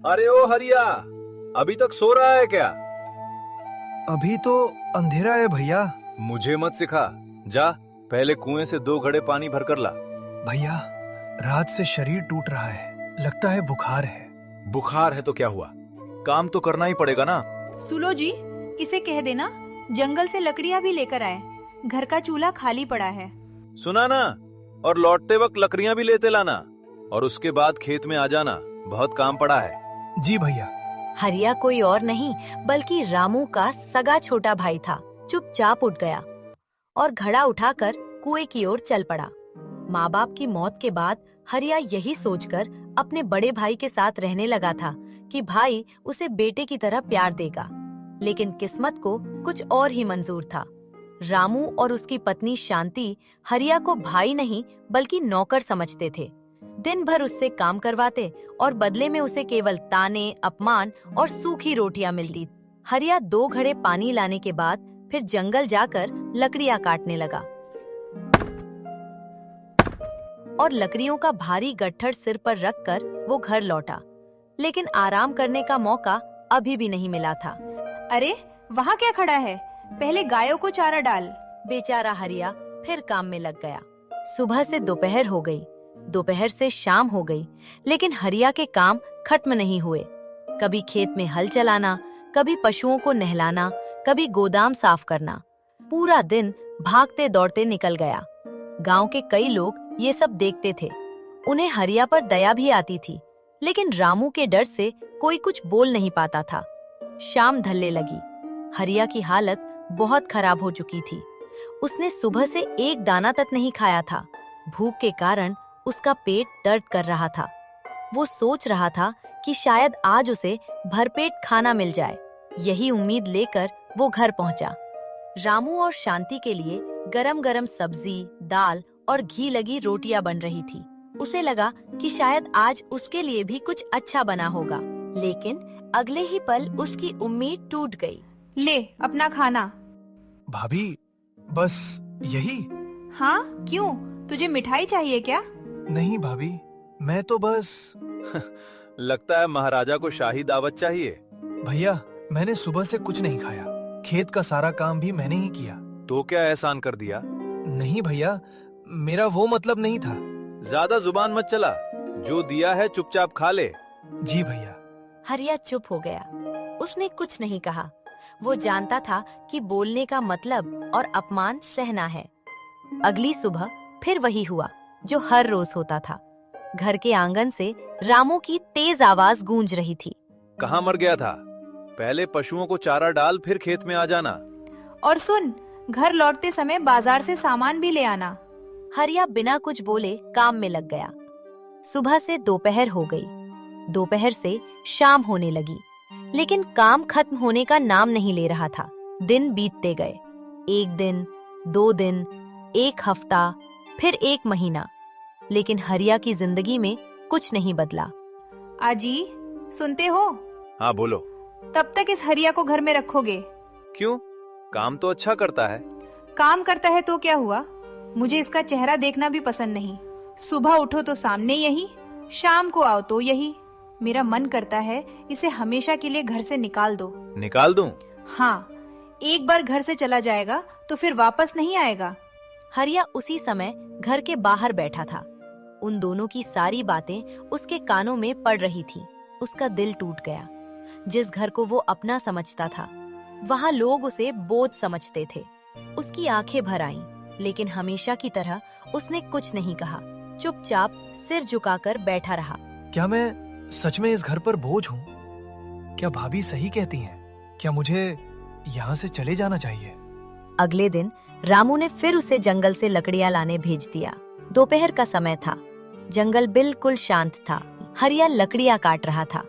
अरे ओ हरिया, अभी तक सो रहा है क्या? अभी तो अंधेरा है भैया। मुझे मत सिखा। जा, पहले कुएं से 2 घड़े पानी भर कर ला। भैया, रात से शरीर टूट रहा है, लगता है बुखार है। बुखार है तो क्या हुआ, काम तो करना ही पड़ेगा ना। सुलो जी, इसे कह देना जंगल से लकड़ियाँ भी लेकर आए। घर का चूल्हा खाली पड़ा है। सुना ना, और लौटते वक्त लकड़ियां भी लेते लाना, और उसके बाद खेत में आ जाना, बहुत काम पड़ा है। जी भैया। हरिया कोई और नहीं बल्कि रामू का सगा छोटा भाई था। चुपचाप उठ गया और घड़ा उठाकर कुएं की ओर चल पड़ा। माँ बाप की मौत के बाद हरिया यही सोचकर अपने बड़े भाई के साथ रहने लगा था कि भाई उसे बेटे की तरह प्यार देगा, लेकिन किस्मत को कुछ और ही मंजूर था। रामू और उसकी पत्नी शांति हरिया को भाई नहीं बल्कि नौकर समझते थे। दिन भर उससे काम करवाते और बदले में उसे केवल ताने, अपमान और सूखी रोटियां मिलती। हरिया 2 घड़े पानी लाने के बाद फिर जंगल जाकर लकड़ियां काटने लगा और लकड़ियों का भारी गट्ठर सिर पर रखकर वो घर लौटा, लेकिन आराम करने का मौका अभी भी नहीं मिला था। अरे वहाँ क्या खड़ा है, पहले गायों को चारा डाल। बेचारा हरिया फिर काम में लग गया। सुबह से दोपहर हो गई, दोपहर से शाम हो गई, लेकिन हरिया के काम खत्म नहीं हुए। कभी खेत में हल चलाना, कभी पशुओं को नहलाना, कभी गोदाम साफ करना। पूरा दिन भागते दौड़ते निकल गया। गांव के कई लोग ये सब देखते थे। उन्हें हरिया पर दया भी आती थी, लेकिन रामू के डर से कोई कुछ बोल नहीं पाता था। शाम ढलने लगी। हरिया की हालत बहुत खराब हो चुकी थी। उसने सुबह से एक दाना तक नहीं खाया था। भूख के कारण उसका पेट दर्द कर रहा था। वो सोच रहा था कि शायद आज उसे भरपेट खाना मिल जाए। यही उम्मीद लेकर वो घर पहुंचा। रामू और शांति के लिए गरम गरम सब्जी, दाल और घी लगी रोटियां बन रही थी। उसे लगा कि शायद आज उसके लिए भी कुछ अच्छा बना होगा, लेकिन अगले ही पल उसकी उम्मीद टूट गई। ले अपना खाना। भाभी, बस यही? हाँ क्यों, तुझे मिठाई चाहिए क्या? नहीं भाभी, मैं तो बस। लगता है महाराजा को शाही दावत चाहिए। भैया, मैंने सुबह से कुछ नहीं खाया। खेत का सारा काम भी मैंने ही किया। तो क्या एहसान कर दिया? नहीं भैया, मेरा वो मतलब नहीं था। ज्यादा जुबान मत चला, जो दिया है चुपचाप खा ले। जी भैया। हरिया चुप हो गया। उसने कुछ नहीं कहा। वो जानता था कि बोलने का मतलब और अपमान सहना है। अगली सुबह फिर वही हुआ जो हर रोज होता था। घर के आंगन से रामू की तेज आवाज गूंज रही थी। कहाँ मर गया था? पहले पशुओं को चारा डाल, फिर खेत में आ जाना। और सुन, घर लौटते समय बाजार से सामान भी ले आना। हरिया बिना कुछ बोले काम में लग गया। सुबह से दोपहर हो गई, दोपहर से शाम होने लगी, लेकिन काम खत्म होने का नाम नहीं ले रहा था। दिन बीतते गए। 1 दिन, 2 दिन, 1 हफ्ता, फिर 1 महीना, लेकिन हरिया की जिंदगी में कुछ नहीं बदला। आजी, सुनते हो? हाँ बोलो। तब तक इस हरिया को घर में रखोगे? क्यों? काम तो अच्छा करता है। काम करता है तो क्या हुआ, मुझे इसका चेहरा देखना भी पसंद नहीं। सुबह उठो तो सामने यही, शाम को आओ तो यही। मेरा मन करता है इसे हमेशा के लिए घर से निकाल दो। निकाल दूं? हाँ, एक बार घर से चला जाएगा तो फिर वापस नहीं आएगा। हरिया उसी समय घर के बाहर बैठा था। उन दोनों की सारी बातें उसके कानों में पड़ रही थी। उसका दिल टूट गया। जिस घर को वो अपना समझता था, वहाँ लोग उसे बोझ समझते थे। उसकी आंखें भर आईं, लेकिन हमेशा की तरह उसने कुछ नहीं कहा। चुपचाप सिर झुकाकर बैठा रहा। क्या मैं सच में इस घर पर बोझ हूँ? क्या भाभी सही कहती हैं? क्या मुझे यहाँ से चले जाना चाहिए? अगले दिन रामू ने फिर उसे जंगल से लकड़ियां लाने भेज दिया। दोपहर का समय था। जंगल बिल्कुल शांत था। हरिया लकड़ियां काट रहा था,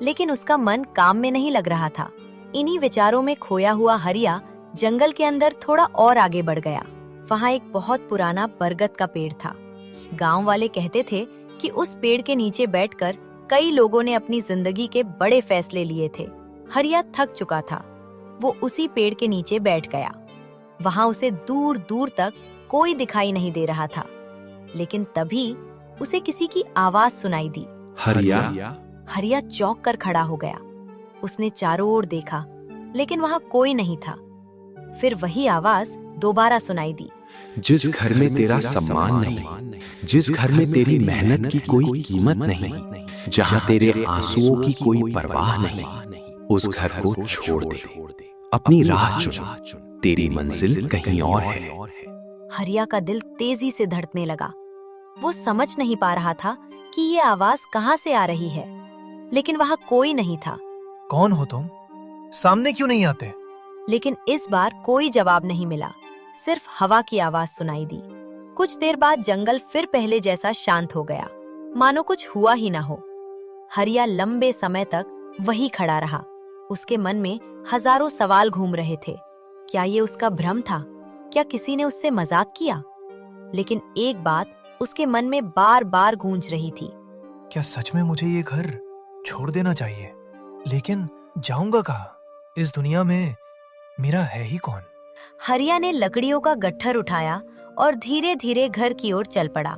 लेकिन उसका मन काम में नहीं लग रहा था। इन्हीं विचारों में खोया हुआ हरिया जंगल के अंदर थोड़ा और आगे बढ़ गया। वहाँ एक बहुत पुराना बरगद का पेड़ था। गांव वाले कहते थे कि उस पेड़ के नीचे बैठकर कई लोगों ने अपनी जिंदगी के बड़े फैसले लिए थे। हरिया थक चुका था। वो उसी पेड़ के नीचे बैठ गया। वहाँ उसे दूर दूर तक कोई दिखाई नहीं दे रहा था, लेकिन तभी उसे किसी की आवाज सुनाई दी। हरिया, हरिया चौंक कर खड़ा हो गया। उसने चारों ओर देखा, लेकिन वहां कोई नहीं था। फिर वही आवाज दोबारा सुनाई दी। जिस घर में तेरा सम्मान नहीं, जिस घर में तेरी मेहनत की कोई कीमत नहीं, जहां तेरे आंसुओं की कोई परवाह नहीं, उस घर को छोड़ दे, अपनी राह चुन, तेरी मंजिल कहीं और है। हरिया का दिल तेजी से धड़कने लगा। वो समझ नहीं पा रहा था कि ये आवाज कहाँ से आ रही है, लेकिन वहां कोई नहीं था। कौन हो तुम? सामने क्यों नहीं आते? लेकिन इस बार कोई जवाब नहीं मिला, सिर्फ हवा की आवाज सुनाई दी। कुछ देर बाद जंगल फिर पहले जैसा शांत हो गया, मानो कुछ हुआ ही ना हो। हरिया लंबे समय तक वही खड़ा रहा। उसके मन में हजारों सवाल घूम रहे थे। क्या ये उसका भ्रम था? क्या किसी ने उससे मजाक किया? लेकिन एक बात उसके मन में बार बार गूंज रही थी। क्या सच में मुझे ये घर छोड़ देना चाहिए? लेकिन जाऊंगा कहाँ? इस दुनिया में मेरा है ही कौन? हरिया ने लकड़ियों का गट्ठर उठाया और धीरे धीरे घर की ओर चल पड़ा।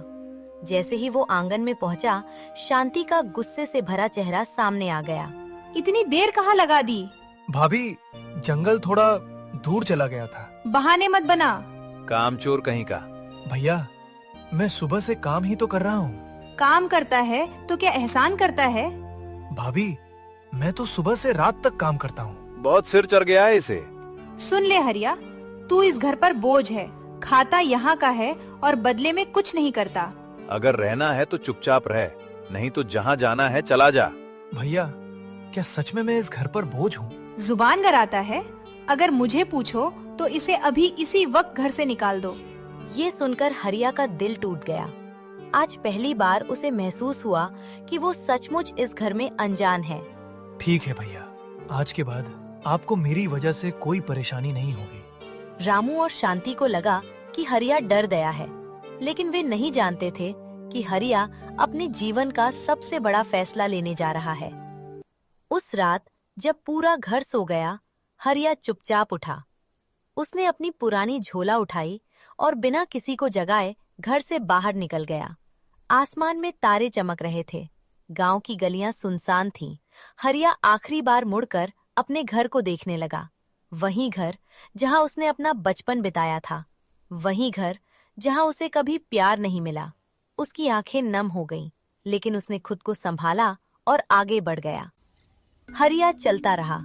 जैसे ही वो आंगन में पहुंचा, शांति का गुस्से से भरा चेहरा सामने आ गया। इतनी देर कहाँ लगा दी? भाभी, जंगल थोड़ा दूर चला गया था। बहाने मत बना। कामचोर कहीं का। भैया, मैं सुबह से काम ही तो कर रहा हूँ। काम करता है तो क्या एहसान करता है? भाभी, मैं तो सुबह से रात तक काम करता हूँ। बहुत सिर चढ़ गया है इसे। सुन ले हरिया, तू इस घर पर बोझ है, खाता यहाँ का है और बदले में कुछ नहीं करता। अगर रहना है तो चुपचाप रह, नहीं तो जहाँ जाना है चला जा। भैया, क्या सच में मैं इस घर पर बोझ हूँ? जुबान गराता है। अगर मुझे पूछो तो इसे अभी इसी वक्त घर से निकाल दो। ये सुनकर हरिया का दिल टूट गया। आज पहली बार उसे महसूस हुआ कि वो सचमुच इस घर में अनजान है। ठीक है भैया, आज के बाद आपको मेरी वजह से कोई परेशानी नहीं होगी। रामू और शांति को लगा कि हरिया डर गया है, लेकिन वे नहीं जानते थे कि हरिया अपने जीवन का सबसे बड़ा फैसला लेने जा रहा है। उस रात जब पूरा घर सो गया, हरिया चुपचाप उठा। उसने अपनी पुरानी झोला उठाई और बिना किसी को जगाए घर से बाहर निकल गया। आसमान में तारे चमक रहे थे। गांव की गलियां सुनसान थीं। हरिया आखिरी बार मुड़कर अपने घर को देखने लगा। वही घर जहां उसने अपना बचपन बिताया था, वही घर जहां उसे कभी प्यार नहीं मिला। उसकी आंखें नम हो गईं, लेकिन उसने खुद को संभाला और आगे बढ़ गया। हरिया चलता रहा।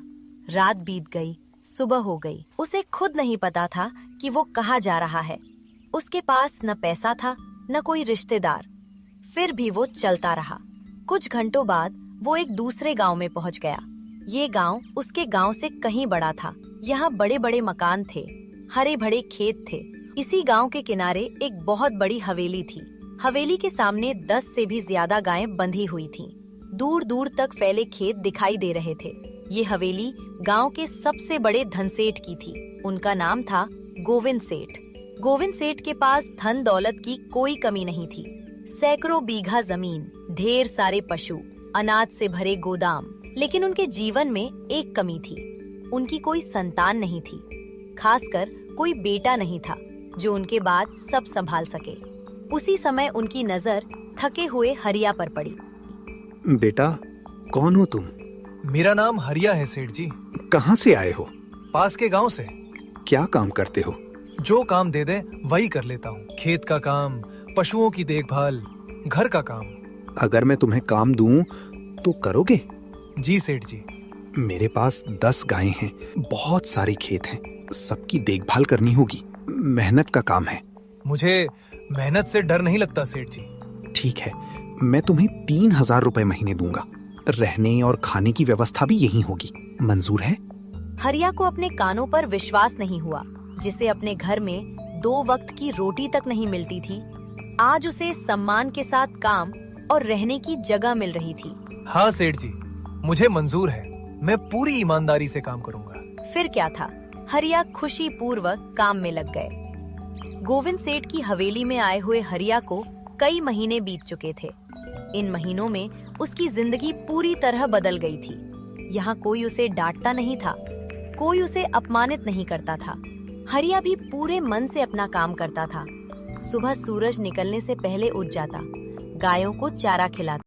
रात बीत गई, सुबह हो गई। उसे खुद नहीं पता था कि वो कहाँ जा रहा है। उसके पास न पैसा था, न कोई रिश्तेदार। फिर भी वो चलता रहा। कुछ घंटों बाद वो एक दूसरे गांव में पहुंच गया। ये गांव उसके गांव से कहीं बड़ा था। यहाँ बड़े बड़े मकान थे, हरे भरे खेत थे। इसी गांव के किनारे एक बहुत बड़ी हवेली थी। हवेली के सामने 10 से भी ज्यादा गायें बंधी हुई थीं। दूर दूर तक फैले खेत दिखाई दे रहे थे। ये हवेली गांव के सबसे बड़े धनसेठ की थी। उनका नाम था गोविंद सेठ। गोविंद सेठ के पास धन दौलत की कोई कमी नहीं थी। सैकड़ों बीघा जमीन, ढेर सारे पशु, अनाज से भरे गोदाम। लेकिन उनके जीवन में एक कमी थी। उनकी कोई संतान नहीं थी, खासकर कोई बेटा नहीं था जो उनके बाद सब संभाल सके। उसी समय उनकी नजर थके हुए हरिया पर पड़ी। बेटा, कौन हो तुम? मेरा नाम हरिया है सेठ जी। कहाँ से आए हो? पास के गांव से। क्या काम करते हो? जो काम दे दे वही कर लेता हूँ। खेत का काम, पशुओं की देखभाल, घर का काम। अगर मैं तुम्हें काम दूं तो करोगे? जी सेठ जी। मेरे पास 10 गायें हैं, बहुत सारे खेत हैं, सबकी देखभाल करनी होगी। मेहनत का काम है। मुझे मेहनत से डर नहीं लगता सेठ जी। ठीक है, मैं तुम्हें 3000 रुपए महीने दूंगा। रहने और खाने की व्यवस्था भी यही होगी। मंजूर है? हरिया को अपने कानों पर विश्वास नहीं हुआ। जिसे अपने घर में 2 वक्त की रोटी तक नहीं मिलती थी, आज उसे सम्मान के साथ काम और रहने की जगह मिल रही थी। हाँ सेठ जी, मुझे मंजूर है। मैं पूरी ईमानदारी से काम करूंगा। फिर क्या था, हरिया खुशी पूर्वक काम में लग गए। गोविंद सेठ की हवेली में आए हुए हरिया को कई महीने बीत चुके थे। इन महीनों में उसकी जिंदगी पूरी तरह बदल गई थी। यहाँ कोई उसे डांटता नहीं था, कोई उसे अपमानित नहीं करता था। हरिया भी पूरे मन से अपना काम करता था। सुबह सूरज निकलने से पहले उठ जाता, गायों को चारा खिलाता।